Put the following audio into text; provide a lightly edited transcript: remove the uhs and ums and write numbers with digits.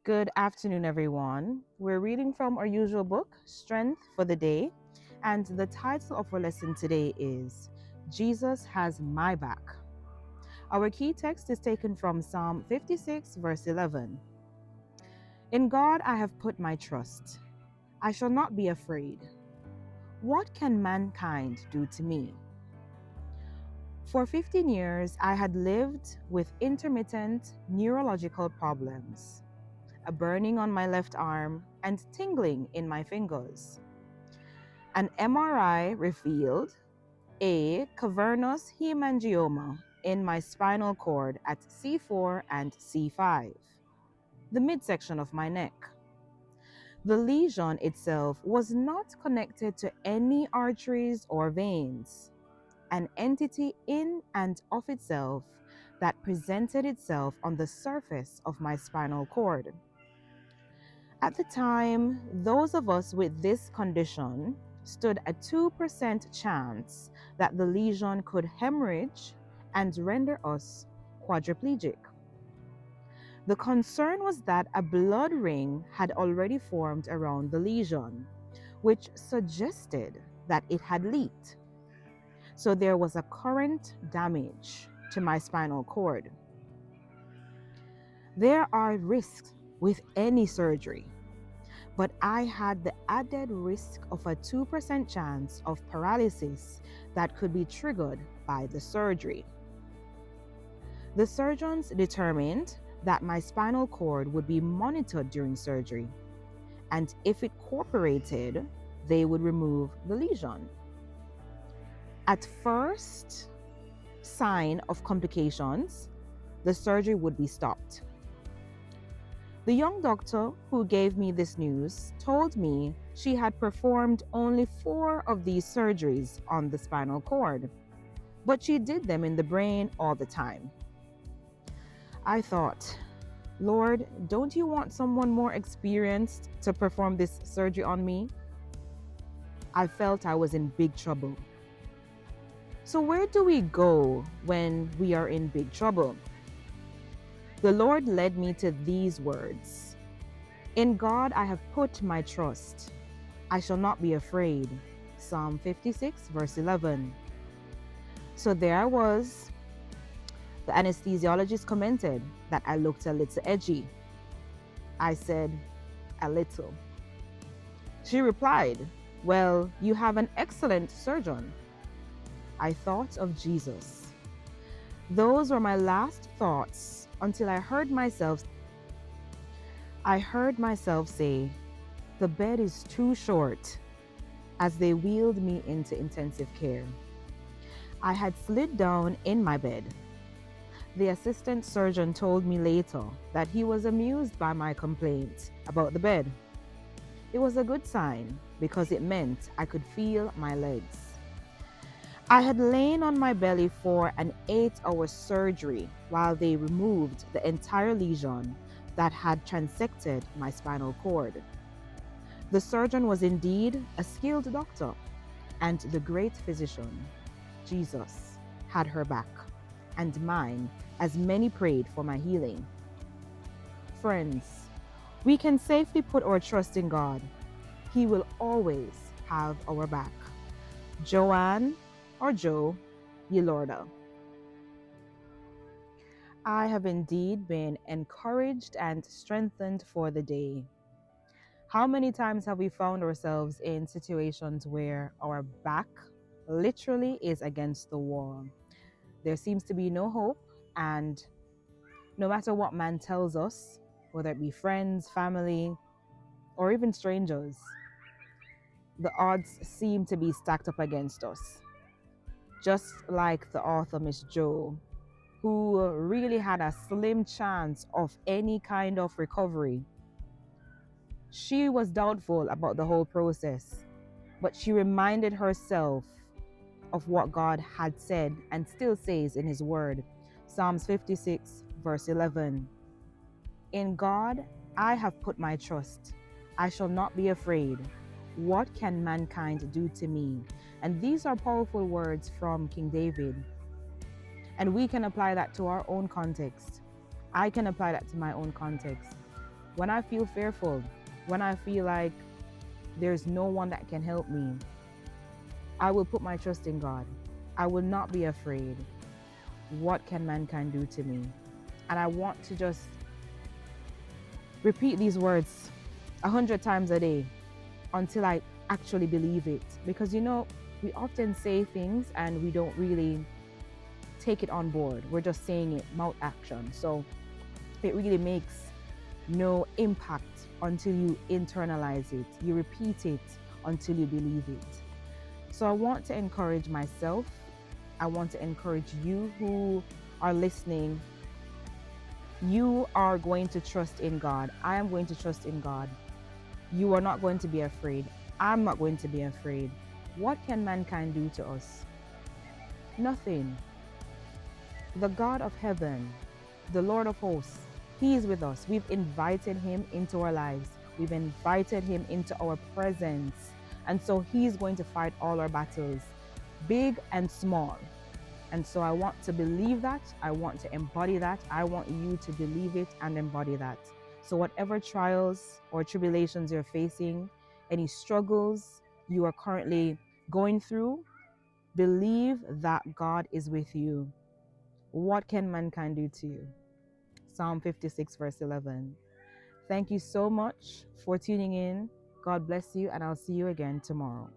Good afternoon, everyone. We're reading from our usual book, Strength for the Day, and the title of our lesson today is Jesus Has My Back. Our key text is taken from Psalm 56, verse 11. In God I have put my trust. I shall not be afraid. What can mankind do to me? For 15 years, I had lived with intermittent neurological problems, a burning on my left arm, and tingling in my fingers. An MRI revealed a cavernous hemangioma in my spinal cord at C4 and C5, the midsection of my neck. The lesion itself was not connected to any arteries or veins, an entity in and of itself that presented itself on the surface of my spinal cord. At the time, those of us with this condition stood a 2% chance that the lesion could hemorrhage and render us quadriplegic. The concern was that a blood ring had already formed around the lesion, which suggested that it had leaked. So there was a current damage to my spinal cord. There are risks with any surgery, but I had the added risk of a 2% chance of paralysis that could be triggered by the surgery. The surgeons determined that my spinal cord would be monitored during surgery, and if it cooperated, they would remove the lesion. At first sign of complications, the surgery would be stopped. The young doctor who gave me this news told me she had performed only 4 of these surgeries on the spinal cord, but she did them in the brain all the time. I thought, Lord, don't you want someone more experienced to perform this surgery on me? I felt I was in big trouble. So where do we go when we are in big trouble? The Lord led me to these words. In God I have put my trust. I shall not be afraid. Psalm 56, verse 11. So there I was. The anesthesiologist commented that I looked a little edgy. I said, a little. She replied, well, you have an excellent surgeon. I thought of Jesus. Those were my last thoughts until I heard myself say, the bed is too short, as they wheeled me into intensive care. I had slid down in my bed. The assistant surgeon told me later that he was amused by my complaint about the bed. It was a good sign because it meant I could feel my legs. I had lain on my belly for an 8-hour surgery while they removed the entire lesion that had transected my spinal cord. The surgeon was indeed a skilled doctor, and the great physician, Jesus, had her back, and mine, as many prayed for my healing. Friends, we can safely put our trust in God. He will always have our back. Joanne or Joe Yilorda. I have indeed been encouraged and strengthened for the day. How many times have we found ourselves in situations where our back literally is against the wall? There seems to be no hope, and no matter what man tells us, whether it be friends, family, or even strangers, the odds seem to be stacked up against us. Just like the author Miss Joe, who really had a slim chance of any kind of recovery. She was doubtful about the whole process, but she reminded herself of what God had said and still says in His Word. Psalms 56, verse 11. In God I have put my trust. I shall not be afraid. What can mankind do to me? And these are powerful words from King David. And we can apply that to our own context. I can apply that to my own context. When I feel fearful, when I feel like there's no one that can help me, I will put my trust in God. I will not be afraid. What can mankind do to me? And I want to just repeat these words 100 times a day until I actually believe it. Because we often say things and we don't really take it on board. We're just saying it, mouth action. So it really makes no impact until you internalize it. You repeat it until you believe it. So I want to encourage myself. I want to encourage you who are listening. You are going to trust in God. I am going to trust in God. You are not going to be afraid. I'm not going to be afraid. What can mankind do to us? Nothing. The God of heaven, the Lord of hosts, He is with us. We've invited Him into our lives. We've invited Him into our presence. And so He's going to fight all our battles, big and small. And so I want to believe that. I want to embody that. I want you to believe it and embody that. So whatever trials or tribulations you're facing, any struggles you are currently going through, believe that God is with you. What can mankind do to you? Psalm 56, verse 11. Thank you so much for tuning in. God bless you, and I'll see you again tomorrow.